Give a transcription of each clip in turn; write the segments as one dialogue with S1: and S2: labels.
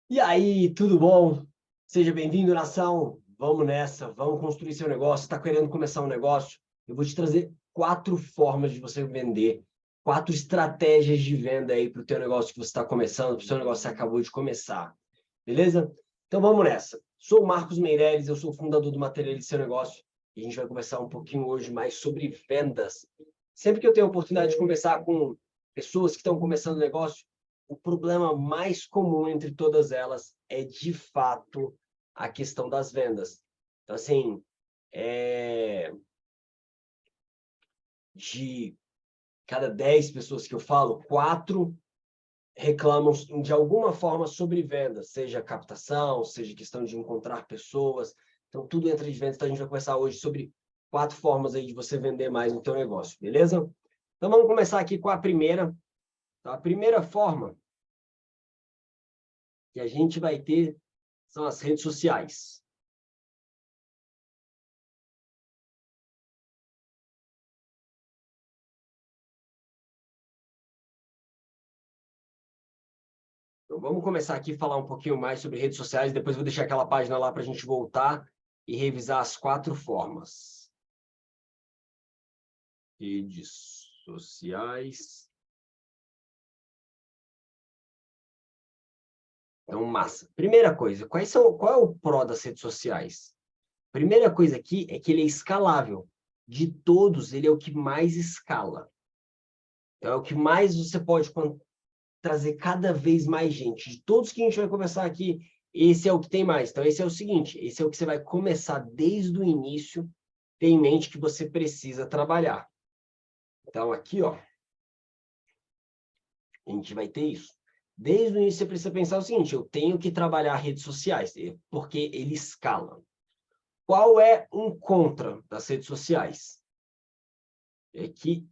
S1: E aí, tudo bom? Seja bem-vindo, nação. Vamos nessa, vamos construir seu negócio. Está querendo começar um negócio? Eu vou te trazer 4 formas de você vender, 4 estratégias de venda aí para o teu negócio que você está começando, para o seu negócio que você acabou de começar. Beleza? Então vamos nessa. Sou o Marcos Meireles, eu sou fundador do Materialize Seu Negócio e a gente vai conversar um pouquinho hoje mais sobre vendas. Sempre que eu tenho a oportunidade de conversar com pessoas que estão começando negócio, o problema mais comum entre todas elas é, de fato, a questão das vendas. Então, assim, de cada 10 pessoas que eu falo, 4 reclamam de alguma forma sobre vendas, seja captação, seja questão de encontrar pessoas. Então, tudo entra de vendas. Então, a gente vai conversar hoje sobre 4 formas aí de você vender mais no teu negócio, beleza? Então, vamos começar aqui com a primeira. Então, a primeira forma que a gente vai ter são as redes sociais. Então, vamos começar aqui a falar um pouquinho mais sobre redes sociais, depois vou deixar aquela página lá para a gente voltar e revisar as 4 formas. Redes sociais. Então, massa. Primeira coisa, qual é o pró das redes sociais? Primeira coisa aqui é que ele é escalável. De todos, ele é o que mais escala. Então, é o que mais você pode trazer cada vez mais gente. De todos que a gente vai conversar aqui, esse é o que tem mais. Então, esse é o seguinte, esse é o que você vai começar desde o início, ter em mente que você precisa trabalhar. Então, aqui, ó, a gente vai ter isso. Desde o início, você precisa pensar o seguinte, eu tenho que trabalhar redes sociais, porque ele escala. Qual é um contra das redes sociais? É que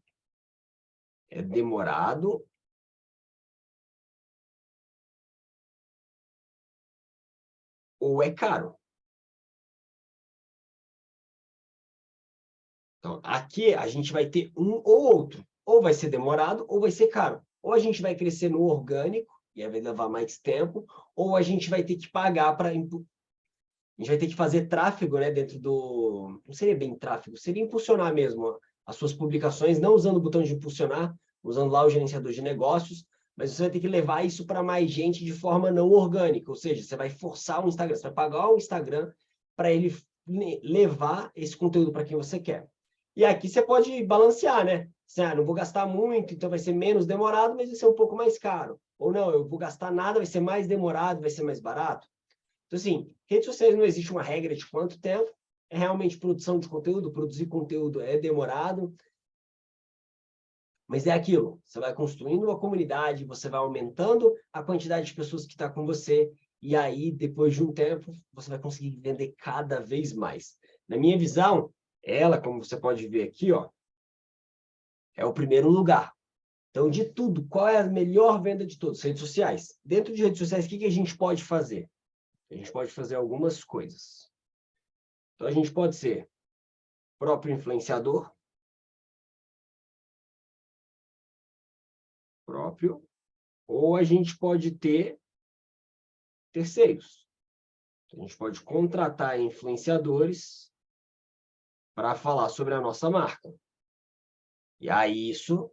S1: é demorado ou é caro. Então, aqui a gente vai ter um ou outro. Ou vai ser demorado, ou vai ser caro. Ou a gente vai crescer no orgânico, e aí vai levar mais tempo, ou a gente vai ter que pagar para... A gente vai ter que fazer tráfego, né, dentro do... Não seria bem tráfego, seria impulsionar mesmo ó, as suas publicações, não usando o botão de impulsionar, usando lá o gerenciador de negócios, mas você vai ter que levar isso para mais gente de forma não orgânica, ou seja, você vai forçar o Instagram, você vai pagar o Instagram para ele levar esse conteúdo para quem você quer. E aqui você pode balancear, né? Assim, não vou gastar muito, então vai ser menos demorado, mas vai ser um pouco mais caro. Ou não, eu vou gastar nada, vai ser mais demorado, vai ser mais barato. Então, assim, redes sociais não existe uma regra de quanto tempo, é realmente produção de conteúdo, produzir conteúdo é demorado, mas é aquilo, você vai construindo uma comunidade, você vai aumentando a quantidade de pessoas que está com você, e aí, depois de um tempo, você vai conseguir vender cada vez mais. Na minha visão, ela, como você pode ver aqui, ó, é o primeiro lugar. Então, de tudo, qual é a melhor venda de todos? Redes sociais. Dentro de redes sociais, o que a gente pode fazer? A gente pode fazer algumas coisas. Então, a gente pode ser próprio influenciador, próprio, ou a gente pode ter terceiros. A gente pode contratar influenciadores para falar sobre a nossa marca. E aí isso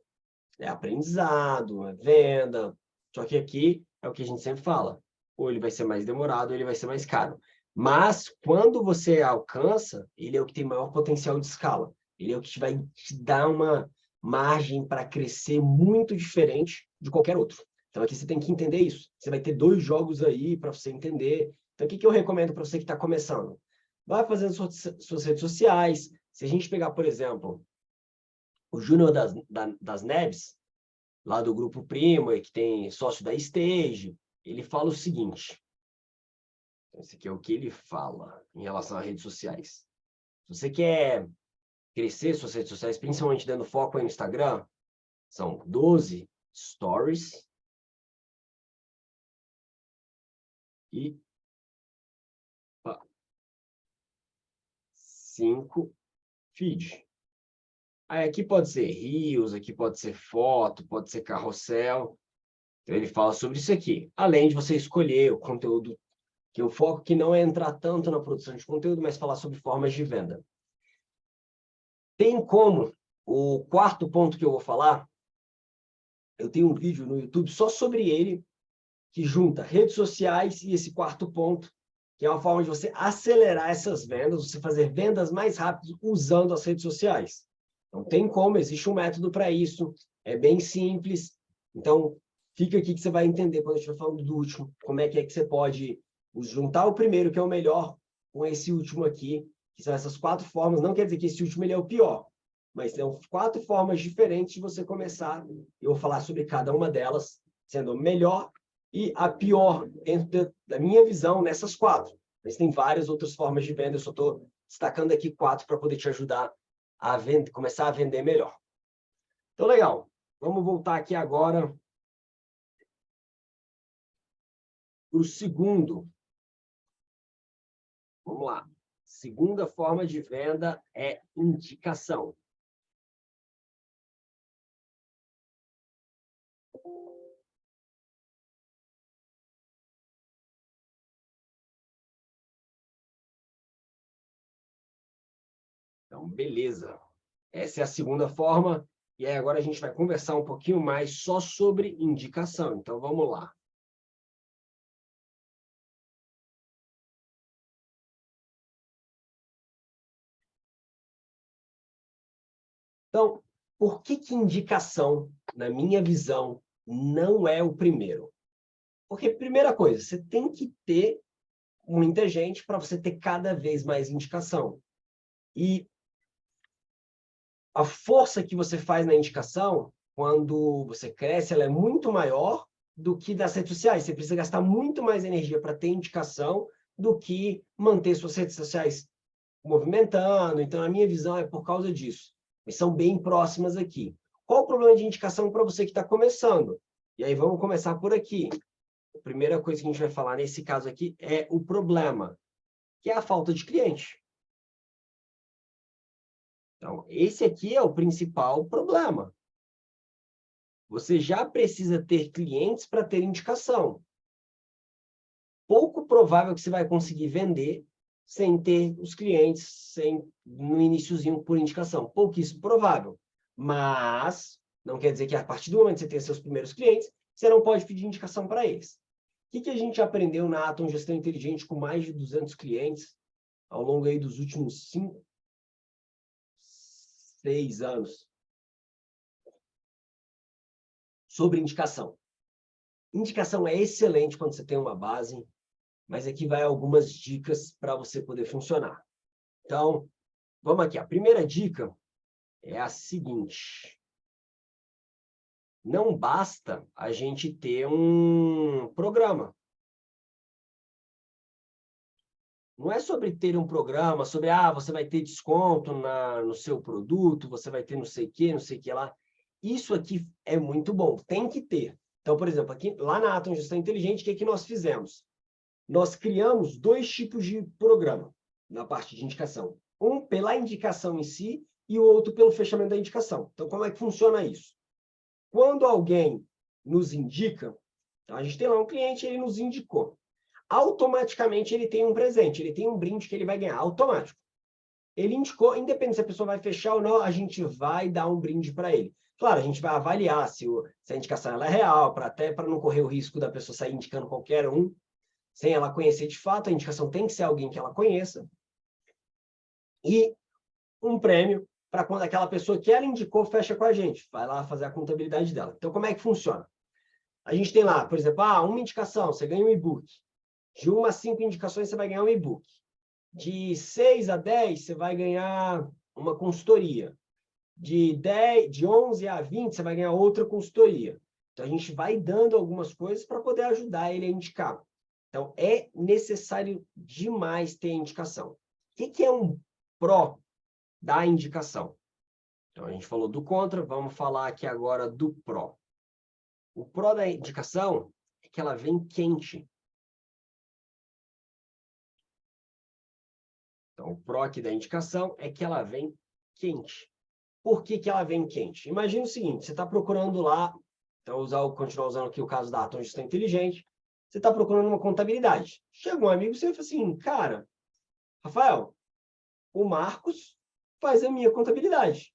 S1: é aprendizado, é venda. Só que aqui é o que a gente sempre fala. Ou ele vai ser mais demorado, ou ele vai ser mais caro. Mas quando você alcança, ele é o que tem maior potencial de escala. Ele é o que vai te dar uma margem para crescer muito diferente de qualquer outro. Então aqui você tem que entender isso. Você vai ter 2 jogos aí para você entender. Então o que eu recomendo para você que está começando? Vai fazendo suas redes sociais. Se a gente pegar, por exemplo, o Júnior das Neves, lá do Grupo Primo, que tem sócio da Stage, ele fala o seguinte, esse aqui é o que ele fala em relação às redes sociais. Se você quer crescer suas redes sociais, principalmente dando foco aí no Instagram, são 12 stories e 5 feed. Aí aqui pode ser reels, aqui pode ser foto, pode ser carrossel. Então, ele fala sobre isso aqui. Além de você escolher o conteúdo, que o foco que não é entrar tanto na produção de conteúdo, mas falar sobre formas de venda. Tem como, o quarto ponto que eu vou falar, eu tenho um vídeo no YouTube só sobre ele, que junta redes sociais e esse quarto ponto, que é uma forma de você acelerar essas vendas, você fazer vendas mais rápidas usando as redes sociais. Então, tem como, existe um método para isso, é bem simples. Então, fica aqui que você vai entender quando eu estiver falando do último, como é que você pode juntar o primeiro, que é o melhor, com esse último aqui, que são essas quatro formas. Não quer dizer que esse último ele é o pior, mas são quatro formas diferentes de você começar. Eu vou falar sobre cada uma delas, sendo melhor e a pior dentro da minha visão nessas quatro. Mas tem várias outras formas de venda, eu só estou destacando aqui quatro para poder te ajudar a vender, começar a vender melhor. Então, legal. Vamos voltar aqui agora para o segundo. Vamos lá. Segunda forma de venda é indicação. Então, beleza. Essa é a segunda forma. E aí agora a gente vai conversar um pouquinho mais só sobre indicação. Então, vamos lá. Então, por que indicação, na minha visão, não é o primeiro? Porque, primeira coisa, você tem que ter muita gente para você ter cada vez mais indicação. E a força que você faz na indicação, quando você cresce, ela é muito maior do que das redes sociais. Você precisa gastar muito mais energia para ter indicação do que manter suas redes sociais movimentando. Então, a minha visão é por causa disso. Eles são bem próximas aqui. Qual o problema de indicação para você que está começando? E aí, vamos começar por aqui. A primeira coisa que a gente vai falar nesse caso aqui é o problema, que é a falta de cliente. Então, esse aqui é o principal problema. Você já precisa ter clientes para ter indicação. Pouco provável que você vai conseguir vender sem ter os clientes no iniciozinho por indicação. Pouquíssimo provável. Mas não quer dizer que a partir do momento que você tem seus primeiros clientes, você não pode pedir indicação para eles. O que a gente aprendeu na Atom Gestão Inteligente com mais de 200 clientes ao longo aí dos últimos 5, 6 anos? Sobre indicação. Indicação é excelente quando você tem uma base, mas aqui vai algumas dicas para você poder funcionar. Então, vamos aqui. A primeira dica é a seguinte. Não basta a gente ter um programa. Não é sobre ter um programa, sobre, você vai ter desconto no seu produto, você vai ter não sei o que lá. Isso aqui é muito bom, tem que ter. Então, por exemplo, aqui, lá na Atom Gestão Inteligente, o que nós fizemos? Nós criamos 2 tipos de programa na parte de indicação. Um pela indicação em si e o outro pelo fechamento da indicação. Então, como é que funciona isso? Quando alguém nos indica, a gente tem lá um cliente, ele nos indicou. Automaticamente ele tem um presente, ele tem um brinde que ele vai ganhar, automático. Ele indicou, independente se a pessoa vai fechar ou não, a gente vai dar um brinde para ele. Claro, a gente vai avaliar se a indicação ela é real, até para não correr o risco da pessoa sair indicando qualquer um, sem ela conhecer de fato. A indicação tem que ser alguém que ela conheça. E um prêmio para quando aquela pessoa que ela indicou fecha com a gente. Vai lá fazer a contabilidade dela. Então, como é que funciona? A gente tem lá, por exemplo, uma indicação, você ganha um e-book. De 1 a 5 indicações, você vai ganhar um e-book. De 6 a 10, você vai ganhar uma consultoria. De 11 a 20, você vai ganhar outra consultoria. Então, a gente vai dando algumas coisas para poder ajudar ele a indicar. Então, é necessário demais ter indicação. O que é um pró da indicação? Então, a gente falou do contra, vamos falar aqui agora do pró. O pró da indicação é que ela vem quente. Então, o pró aqui da indicação é que ela vem quente. Por que ela vem quente? Imagina o seguinte, você está procurando lá Então, continuar usando aqui o caso da Atom Gestão Inteligente. Você está procurando uma contabilidade. Chega um amigo seu e fala assim, cara, Rafael, o Marcos faz a minha contabilidade.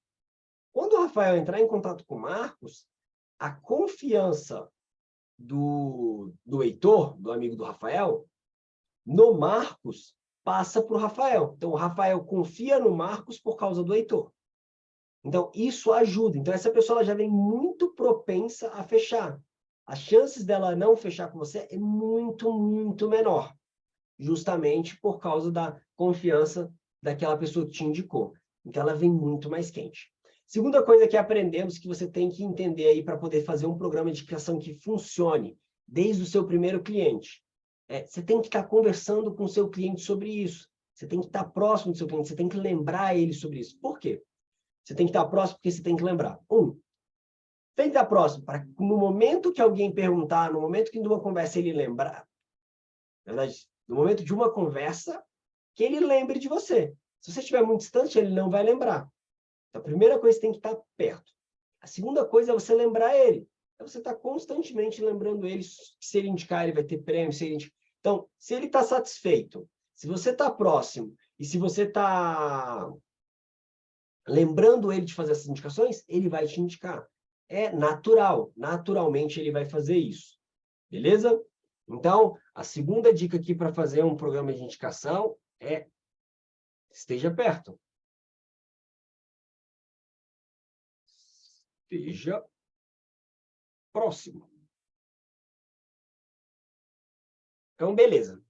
S1: Quando o Rafael entrar em contato com o Marcos, a confiança do Heitor, do amigo do Rafael, no Marcos, passa para o Rafael. Então, o Rafael confia no Marcos por causa do Heitor. Então, isso ajuda. Então, essa pessoa ela já vem muito propensa a fechar. As chances dela não fechar com você é muito, muito menor. Justamente por causa da confiança daquela pessoa que te indicou. Então, ela vem muito mais quente. Segunda coisa que aprendemos que você tem que entender aí para poder fazer um programa de criação que funcione desde o seu primeiro cliente. Você tem que estar conversando com o seu cliente sobre isso. Você tem que estar próximo do seu cliente, você tem que lembrar ele sobre isso. Por quê? Você tem que estar próximo porque você tem que lembrar. Tem que estar próximo para no momento que alguém perguntar, no momento que de uma conversa ele lembrar, na verdade, no momento de uma conversa, que ele lembre de você. Se você estiver muito distante, ele não vai lembrar. Então, a primeira coisa, você tem que estar perto. A segunda coisa é você lembrar ele. Então, você está constantemente lembrando ele, se ele indicar, ele vai ter prêmio. Então, se ele está satisfeito, se você está próximo, e se você está lembrando ele de fazer essas indicações, ele vai te indicar. É natural. Naturalmente, ele vai fazer isso. Beleza? Então, a segunda dica aqui para fazer um programa de indicação é esteja perto. Esteja próximo. Então, beleza.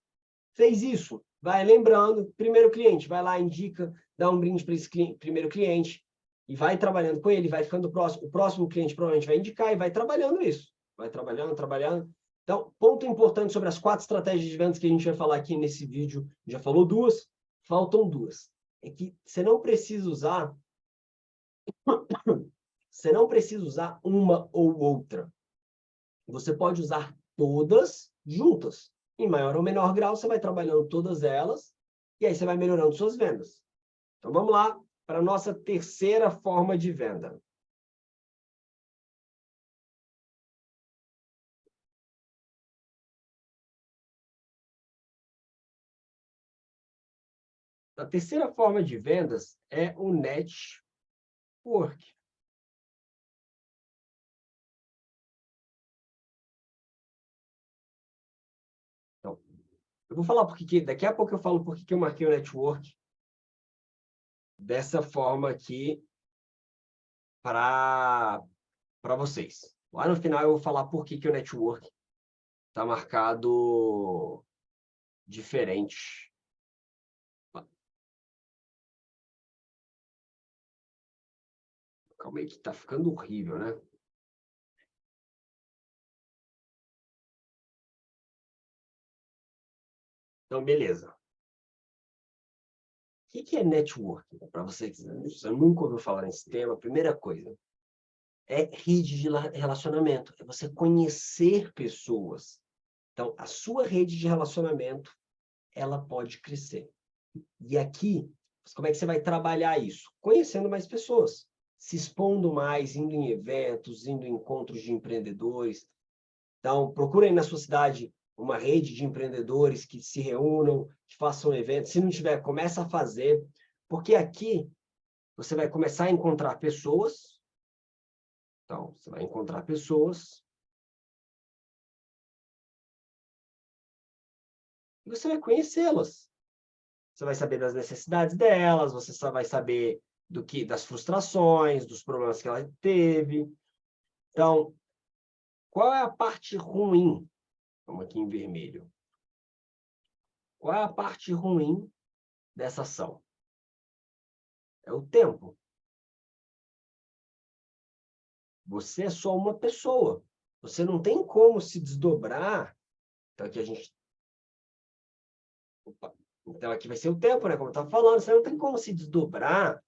S1: Fez isso, vai lembrando, primeiro cliente, vai lá, indica, dá um brinde para esse primeiro cliente e vai trabalhando com ele, vai ficando próximo. O próximo cliente provavelmente vai indicar e vai trabalhando isso. Vai trabalhando, trabalhando. Então, ponto importante sobre as 4 estratégias de vendas que a gente vai falar aqui nesse vídeo. Já falou 2, faltam 2. É que você não precisa usar uma ou outra. Você pode usar todas juntas. Em maior ou menor grau, você vai trabalhando todas elas e aí você vai melhorando suas vendas. Então, vamos lá para a nossa terceira forma de venda. A terceira forma de vendas é o network. Então, eu vou falar daqui a pouco eu falo por que eu marquei o network dessa forma aqui para vocês. Lá no final eu vou falar por que o network está marcado diferente. Calma aí que está ficando horrível, né? Então, beleza. O que é networking? Para você que você nunca ouviu falar nesse tema, a primeira coisa é rede de relacionamento. É você conhecer pessoas. Então, a sua rede de relacionamento, ela pode crescer. E aqui, como é que você vai trabalhar isso? Conhecendo mais pessoas. Se expondo mais, indo em eventos, indo em encontros de empreendedores. Então, procure aí na sua cidade uma rede de empreendedores que se reúnam, que façam eventos. Se não tiver, começa a fazer, porque aqui você vai começar a encontrar pessoas. Então, você vai encontrar pessoas e você vai conhecê-las. Você vai saber das necessidades delas, você só vai saber das frustrações, dos problemas que ela teve. Então, qual é a parte ruim? Vamos aqui em vermelho. Qual é a parte ruim dessa ação? É o tempo. Você é só uma pessoa. Você não tem como se desdobrar. Então, aqui a gente... Opa. Então, aqui vai ser o tempo, né? Como eu estava falando, você não tem como se desdobrar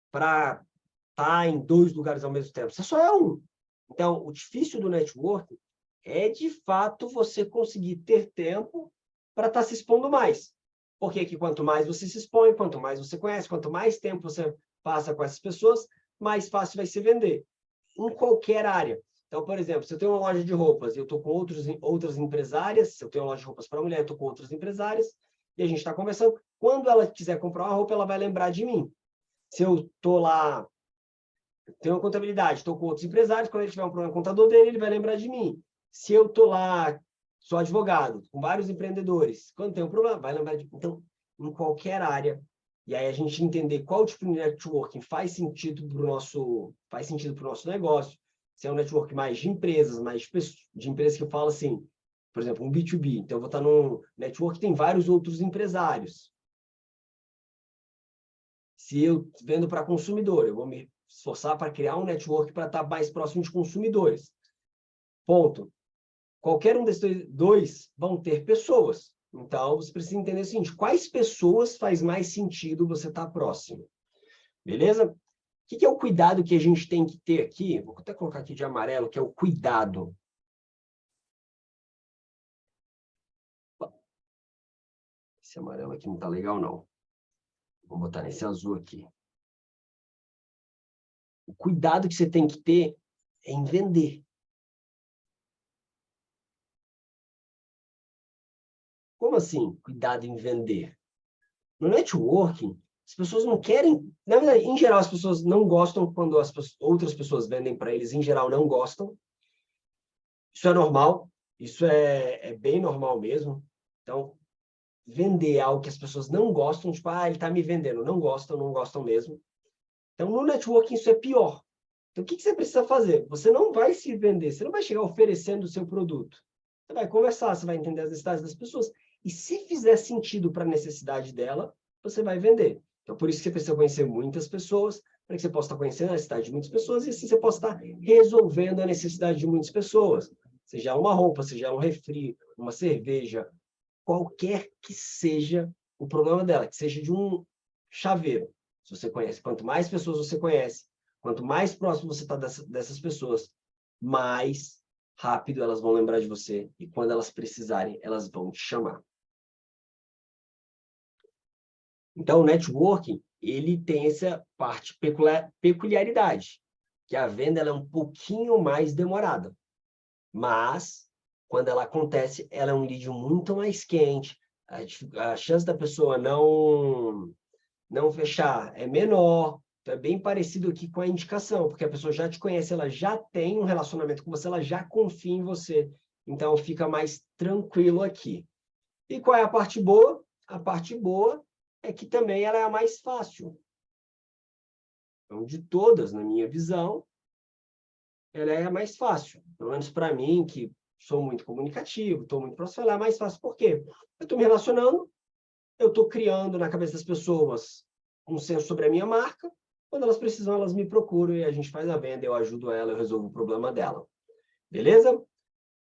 S1: para estar em 2 lugares ao mesmo tempo. Você só é um. Então, o difícil do network é, de fato, você conseguir ter tempo para estar se expondo mais. Porque que quanto mais você se expõe, quanto mais você conhece, quanto mais tempo você passa com essas pessoas, mais fácil vai ser vender. Em qualquer área. Então, por exemplo, se eu tenho uma loja de roupas e eu estou com outras empresárias, se eu tenho uma loja de roupas para mulher, eu estou com outras empresárias, e a gente está conversando, quando ela quiser comprar uma roupa, ela vai lembrar de mim. Se eu estou lá, tenho uma contabilidade, estou com outros empresários, quando ele tiver um problema com o contador dele, ele vai lembrar de mim. Se eu estou lá, sou advogado, com vários empreendedores, quando tem um problema, vai lembrar de mim. Então, em qualquer área, e aí a gente entender qual tipo de networking faz sentido para o nosso negócio, se é um network mais de empresas, mais de empresas que eu falo assim, por exemplo, um B2B. Então, eu vou estar num network que tem vários outros empresários. Se eu vendo para consumidor, eu vou me esforçar para criar um network para estar mais próximo de consumidores. Ponto. Qualquer um desses dois vão ter pessoas. Então, você precisa entender o seguinte, quais pessoas faz mais sentido você estar próximo? Beleza? O que é o cuidado que a gente tem que ter aqui? Vou até colocar aqui de amarelo, que é o cuidado. Esse amarelo aqui não está legal, não. Vou botar nesse azul aqui. O cuidado que você tem que ter é em vender. Como assim, cuidado em vender? No networking, as pessoas não querem... Na verdade, em geral, as pessoas não gostam quando outras pessoas vendem para eles. Em geral, não gostam. Isso é normal. Isso é bem normal mesmo. Então, vender algo que as pessoas não gostam, tipo, ele está me vendendo. Não gostam mesmo. Então, no networking, isso é pior. Então, o que você precisa fazer? Você não vai se vender, você não vai chegar oferecendo o seu produto. Você vai conversar, você vai entender as necessidades das pessoas. E se fizer sentido para a necessidade dela, você vai vender. Então, por isso que você precisa conhecer muitas pessoas, para que você possa estar conhecendo a necessidade de muitas pessoas, e assim você possa estar resolvendo a necessidade de muitas pessoas. Seja uma roupa, seja um refri, uma cerveja, qualquer que seja o problema dela, que seja de um chaveiro. Se você conhece, quanto mais pessoas você conhece, quanto mais próximo você está dessas pessoas, mais rápido elas vão lembrar de você. E quando elas precisarem, elas vão te chamar. Então, o networking, ele tem essa parte peculiaridade, que a venda ela é um pouquinho mais demorada. Mas, quando ela acontece, ela é um lead muito mais quente. A chance da pessoa não fechar é menor. Então, é bem parecido aqui com a indicação, porque a pessoa já te conhece, ela já tem um relacionamento com você, ela já confia em você. Então, fica mais tranquilo aqui. E qual é a parte boa? A parte boa é que também ela é a mais fácil. Então, de todas, na minha visão, ela é a mais fácil. Pelo menos para mim, que sou muito comunicativo, estou muito próximo, ela é mais fácil. Por quê? Eu estou me relacionando, eu estou criando na cabeça das pessoas um senso sobre a minha marca. Quando elas precisam, elas me procuram e a gente faz a venda, eu ajudo ela, eu resolvo o problema dela. Beleza?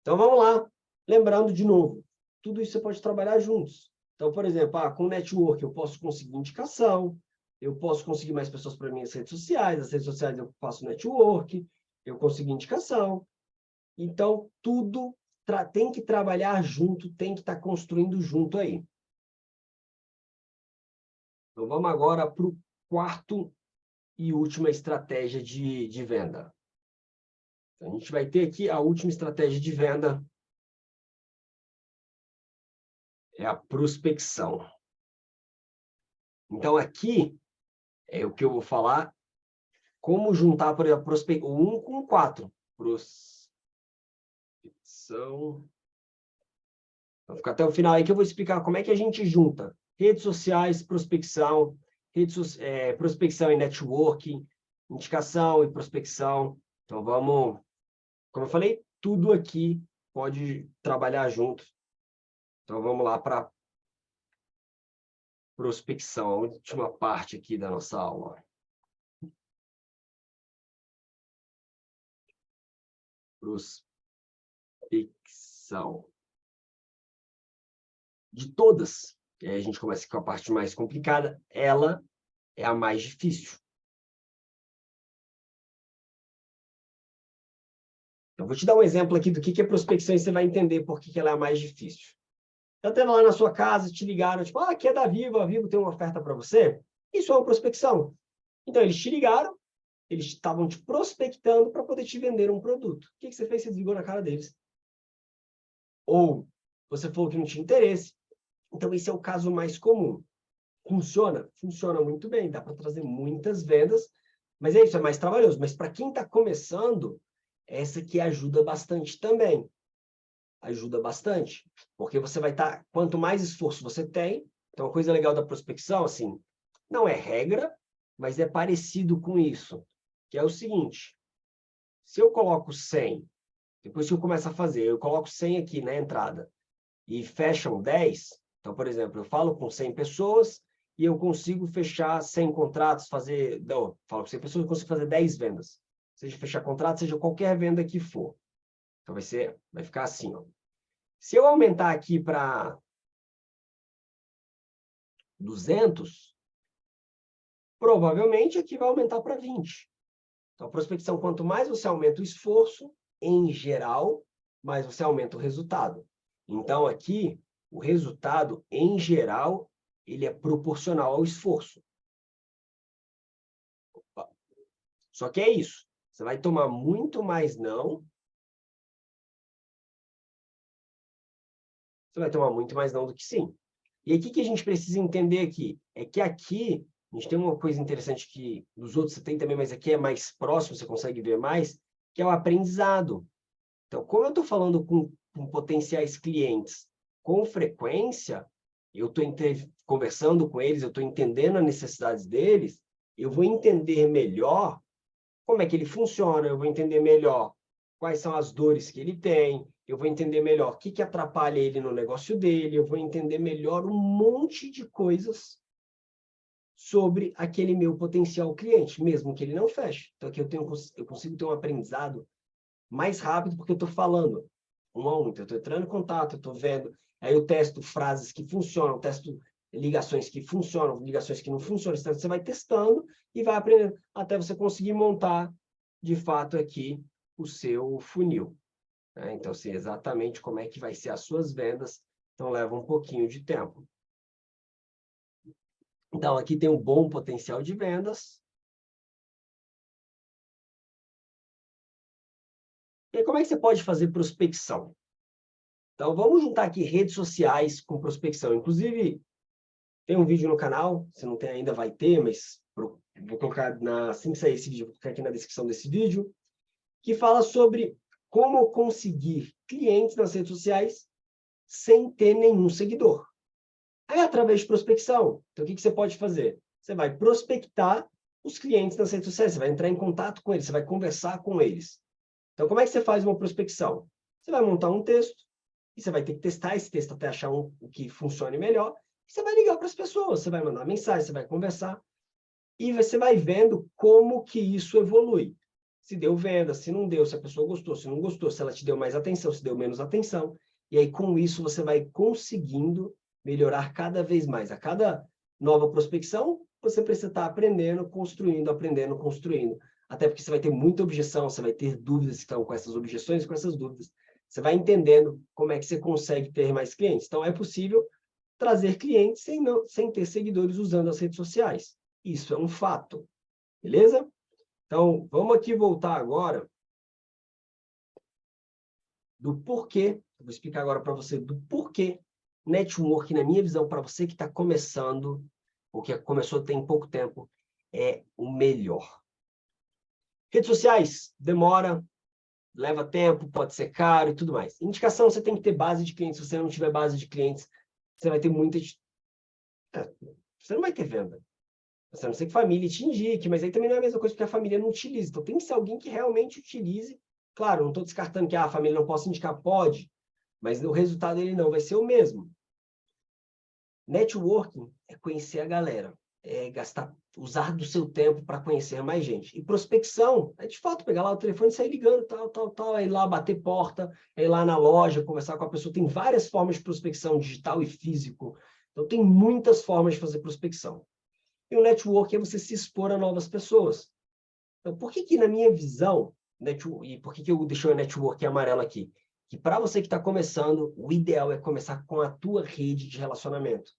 S1: Então, vamos lá. Lembrando, de novo, tudo isso você pode trabalhar juntos. Então, por exemplo, com o network eu posso conseguir indicação, eu posso conseguir mais pessoas para minhas redes sociais, as redes sociais eu faço network, eu consigo indicação. Então, tudo tem que trabalhar junto, tem que estar construindo junto aí. Então, vamos agora para o quarto e última estratégia de venda. Então, a gente vai ter aqui a última estratégia de venda, é a prospecção. Então, aqui é o que eu vou falar, como juntar, por exemplo, o 1 com o 4. Prospecção. Vai ficar até o final aí que eu vou explicar como é que a gente junta redes sociais, prospecção, prospecção e networking, indicação e prospecção. Então, vamos... Como eu falei, tudo aqui pode trabalhar junto. Então, vamos lá para prospecção, a última parte aqui da nossa aula. Prospecção. De todas, a gente começa com a parte mais complicada, ela é a mais difícil. Eu vou te dar um exemplo aqui do que é prospecção e você vai entender por que ela é a mais difícil. Eu estava lá na sua casa, te ligaram, tipo, aqui é da Vivo, a Vivo tem uma oferta para você. Isso é uma prospecção. Então, eles te ligaram, eles estavam te prospectando para poder te vender um produto. O que você fez? Você desligou na cara deles. Ou você falou que não tinha interesse. Então, esse é o caso mais comum. Funciona? Funciona muito bem. Dá para trazer muitas vendas, mas é isso, é mais trabalhoso. Mas para quem está começando, essa aqui ajuda bastante também. Ajuda bastante. Porque você vai estar... Quanto mais esforço você tem... Então, uma coisa legal da prospecção, assim, não é regra, mas é parecido com isso. Que é o seguinte, se eu coloco 100, depois que eu começo a fazer, eu coloco 100 aqui na entrada e fecham 10, então, por exemplo, eu falo com 100 pessoas e eu consigo fechar 100 contratos, fazer... Não, falo com 100 pessoas, eu consigo fazer 10 vendas. Seja fechar contrato, seja qualquer venda que for. Então, vai ficar assim, ó. Se eu aumentar aqui para 200, provavelmente aqui vai aumentar para 20. Então, a prospecção, quanto mais você aumenta o esforço, em geral, mais você aumenta o resultado. Então, aqui, o resultado, em geral, ele é proporcional ao esforço. Só que é isso. Você vai tomar muito mais não. Você vai tomar muito mais não do que sim. E aí, o que a gente precisa entender aqui? É que aqui, a gente tem uma coisa interessante que nos outros você tem também, mas aqui é mais próximo, você consegue ver mais, que é o aprendizado. Então, como eu estou falando com potenciais clientes com frequência, eu estou conversando com eles, eu estou entendendo as necessidades deles, eu vou entender melhor como é que ele funciona, eu vou entender melhor quais são as dores que ele tem, eu vou entender melhor o que atrapalha ele no negócio dele, eu vou entender melhor um monte de coisas sobre aquele meu potencial cliente, mesmo que ele não feche. Então, aqui eu consigo ter um aprendizado mais rápido, porque eu estou falando um a um. Então, eu estou entrando em contato, eu estou vendo, aí eu testo frases que funcionam, testo ligações que funcionam, ligações que não funcionam. Então, você vai testando e vai aprendendo até você conseguir montar, de fato, aqui o seu funil. Então, assim, exatamente como é que vai ser as suas vendas. Então, leva um pouquinho de tempo. Então, aqui tem um bom potencial de vendas. E como é que você pode fazer prospecção? Então, vamos juntar aqui redes sociais com prospecção. Inclusive, tem um vídeo no canal, se não tem ainda, vai ter, mas vou colocar, assim que sair esse vídeo, vou colocar aqui na descrição desse vídeo, que fala sobre como conseguir clientes nas redes sociais sem ter nenhum seguidor. Aí, através de prospecção. Então, o que você pode fazer? Você vai prospectar os clientes nas redes sociais, você vai entrar em contato com eles, você vai conversar com eles. Então, como é que você faz uma prospecção? Você vai montar um texto, e você vai ter que testar esse texto até achar o que funcione melhor, e você vai ligar para as pessoas, você vai mandar mensagem, você vai conversar, e você vai vendo como que isso evolui. Se deu venda, se não deu, se a pessoa gostou, se não gostou, se ela te deu mais atenção, se deu menos atenção. E aí, com isso, você vai conseguindo melhorar cada vez mais. A cada nova prospecção, você precisa estar aprendendo, construindo, aprendendo, construindo. Até porque você vai ter muita objeção, você vai ter dúvidas que estão com essas objeções e com essas dúvidas. Você vai entendendo como é que você consegue ter mais clientes. Então, é possível trazer clientes sem ter seguidores usando as redes sociais. Isso é um fato. Beleza? Então, vamos aqui voltar agora do porquê. Eu vou explicar agora para você do porquê network, na minha visão, para você que está começando, ou que começou tem pouco tempo, é o melhor. Redes sociais, demora, leva tempo, pode ser caro e tudo mais. Indicação, você tem que ter base de clientes. Se você não tiver base de clientes, você vai ter muita... Você não vai ter venda. A não ser que a família te indique, mas aí também não é a mesma coisa porque a família não utiliza. Então, tem que ser alguém que realmente utilize. Claro, não estou descartando que a família não possa indicar, pode, mas o resultado ele não vai ser o mesmo. Networking é conhecer a galera, é usar do seu tempo para conhecer mais gente. E prospecção é, de fato, pegar lá o telefone e sair ligando, tal, é ir lá bater porta, é ir lá na loja, conversar com a pessoa. Tem várias formas de prospecção, digital e físico. Então, tem muitas formas de fazer prospecção. E o network é você se expor a novas pessoas. Então, por que na minha visão, e por que eu deixei o network amarelo aqui? Que para você que está começando, o ideal é começar com a tua rede de relacionamento.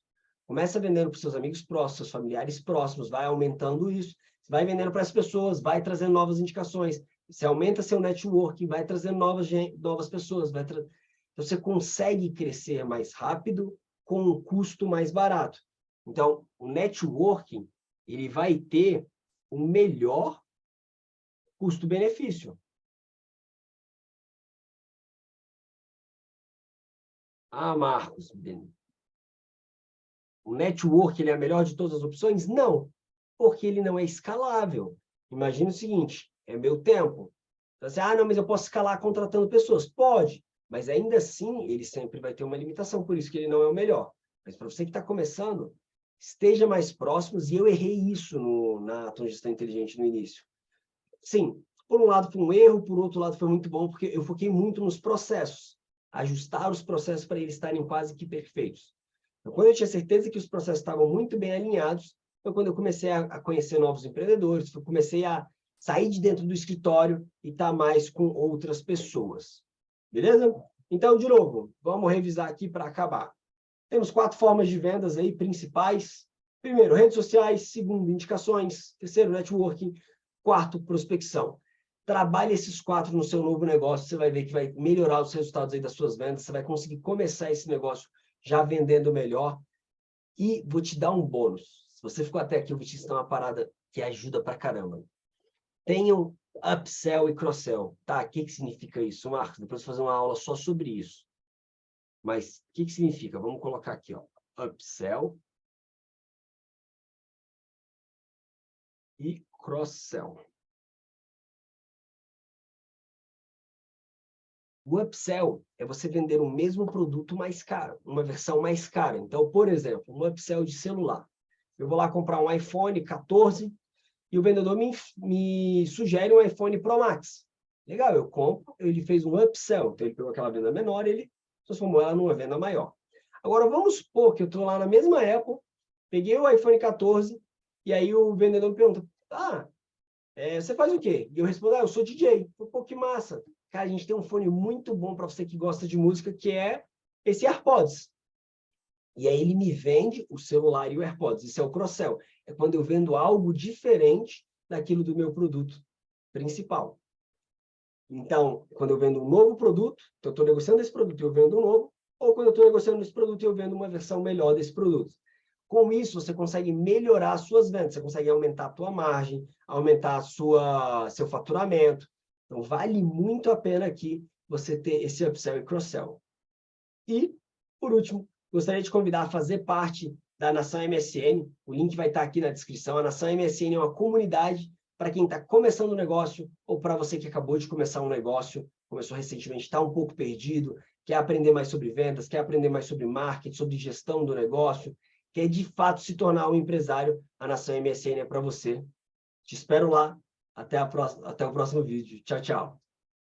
S1: Começa vendendo para os seus amigos próximos, seus familiares próximos, vai aumentando isso. Você vai vendendo para as pessoas, vai trazendo novas indicações. Você aumenta seu networking, vai trazendo novas pessoas. Então, você consegue crescer mais rápido com um custo mais barato. Então, o networking, ele vai ter o melhor custo-benefício. Ah, Marcos, o network ele é a melhor de todas as opções? Não, porque ele não é escalável. Imagina o seguinte, é meu tempo. Então, assim, não, mas eu posso escalar contratando pessoas. Pode, mas ainda assim ele sempre vai ter uma limitação, por isso que ele não é o melhor. Mas para você que está começando, esteja mais próximos, e eu errei isso na gestão inteligente no início. Sim, por um lado foi um erro, por outro lado foi muito bom, porque eu foquei muito nos processos, ajustar os processos para eles estarem quase que perfeitos. Então, quando eu tinha certeza que os processos estavam muito bem alinhados, foi quando eu comecei a conhecer novos empreendedores, eu comecei a sair de dentro do escritório e estar mais com outras pessoas. Beleza? Então, de novo, vamos revisar aqui para acabar. Temos 4 formas de vendas aí principais. Primeiro, redes sociais. Segundo, indicações. Terceiro, networking. Quarto, prospecção. Trabalhe esses 4 no seu novo negócio, você vai ver que vai melhorar os resultados aí das suas vendas, você vai conseguir começar esse negócio já vendendo melhor. E vou te dar um bônus. Se você ficou até aqui, eu vou te ensinar uma parada que ajuda pra caramba. Tenham upsell e cross-sell. Tá, o que significa isso, Marcos? Depois eu vou fazer uma aula só sobre isso. Mas o que significa? Vamos colocar aqui, ó, upsell e cross-sell. O upsell é você vender o mesmo produto mais caro, uma versão mais cara. Então, por exemplo, um upsell de celular. Eu vou lá comprar um iPhone 14 e o vendedor me sugere um iPhone Pro Max. Legal, eu compro, ele fez um upsell. Então, ele pegou aquela venda menor e ele transformou ela numa venda maior. Agora, vamos supor que eu estou lá na mesma Apple, peguei o iPhone 14 e aí o vendedor me pergunta, você faz o quê? E eu respondo, eu sou DJ. Pô, que massa. Cara, a gente tem um fone muito bom para você que gosta de música, que é esse AirPods. E aí ele me vende o celular e o AirPods. Isso é o cross-sell. É quando eu vendo algo diferente daquilo do meu produto principal. Então, quando eu vendo um novo produto, então eu estou negociando esse produto e eu vendo um novo, ou quando eu estou negociando esse produto e eu vendo uma versão melhor desse produto. Com isso, você consegue melhorar as suas vendas, você consegue aumentar a tua margem, aumentar seu faturamento. Então, vale muito a pena aqui você ter esse upsell e cross-sell. E, por último, gostaria de convidar a fazer parte da Nação MSN. O link vai estar aqui na descrição. A Nação MSN é uma comunidade para quem está começando um negócio ou para você que acabou de começar um negócio, começou recentemente, está um pouco perdido, quer aprender mais sobre vendas, quer aprender mais sobre marketing, sobre gestão do negócio, quer de fato se tornar um empresário. A Nação MSN é para você. Te espero lá. Até o próximo vídeo. Tchau, tchau.